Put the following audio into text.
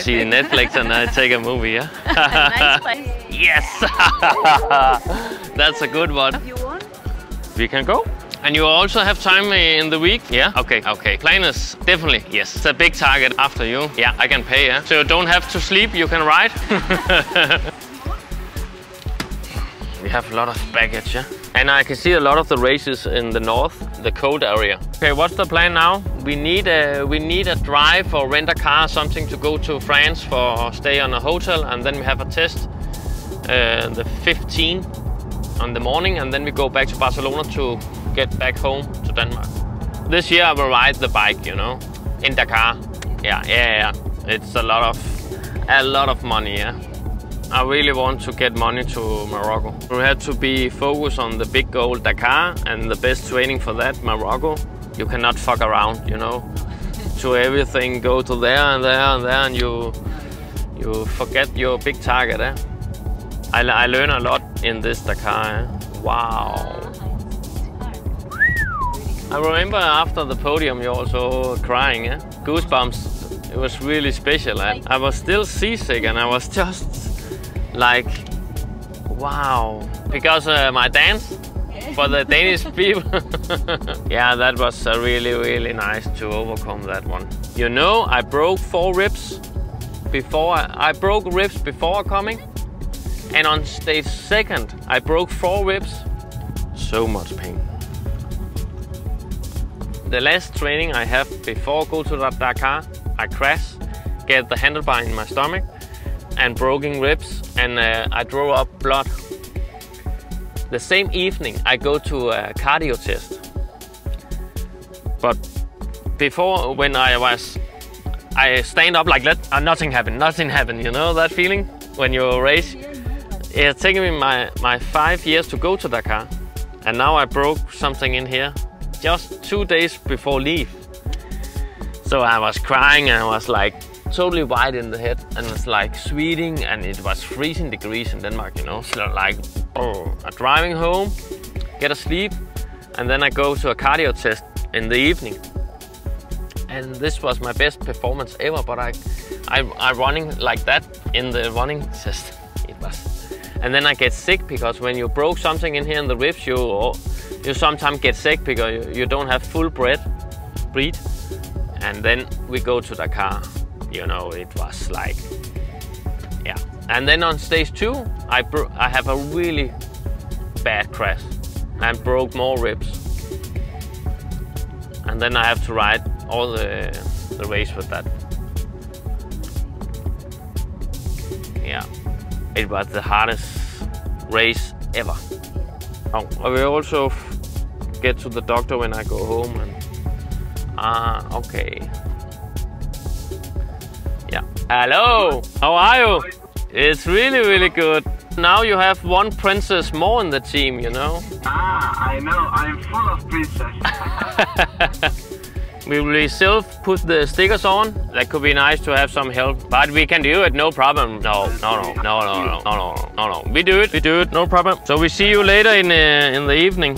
see Netflix and I take a movie, yeah? Nice place. Yes! That's a good one. You want? We can go. And you also have time in the week? Yeah? Okay, okay. Plan is definitely, yes. It's a big target after you. Yeah, I can pay, yeah? So you don't have to sleep, you can ride. We have a lot of baggage, yeah? And I can see a lot of the races in the north, the cold area. Okay, what's the plan now? We need a drive or rent a car, something to go to France for stay on a hotel, and then we have a test the 15th on the morning, and then we go back to Barcelona to get back home to Denmark. This year I will ride the bike, you know, in Dakar. Yeah. It's a lot of money, yeah. I really want to get money to Morocco. We have to be focused on the big goal, Dakar, and the best training for that, Morocco. You cannot fuck around, you know. To everything, go to there and there and there, and you forget your big target, eh? I learn a lot in this Dakar, eh? Wow. I remember after the podium you're also crying, eh? Goosebumps. It was really special. I was still seasick and I was just like, wow. Because my dance for the Danish people. Yeah, that was really nice to overcome that one. You know, I broke 4 ribs before. I broke ribs before coming. And on stage 2nd, I broke 4 ribs. So much pain. The last training I have before go to Dakar, I crash, get the handlebar in my stomach and broken ribs, and I draw up blood. The same evening I go to a cardio test. But before, when I stand up like that, nothing happened, you know that feeling when you race? It's taken me my 5 years to go to Dakar, and now I broke something in here. Just 2 days before leave. So I was crying and I was like totally white in the head and it's like sweating, and it was freezing degrees in Denmark, you know. So like, I'm driving home, get a sleep, and then I go to a cardio test in the evening. And this was my best performance ever, but I running like that in the running test. It was. And then I get sick because when you broke something in here in the ribs, you sometimes get sick because you don't have full breath. And then we go to Dakar. You know, it was like, yeah. And then on stage 2, I have a really bad crash and broke more ribs. And then I have to ride all the race with that. Yeah, it was the hardest race ever. Oh, I will also get to the doctor when I go home and okay. Yeah. Hello, how are you? It's really good. Now you have one princess more in the team, you know? I know, I'm full of princess. We will still put the stickers on. That could be nice to have some help, but we can do it, no problem. No. We do it, no problem. So we see you later in the evening.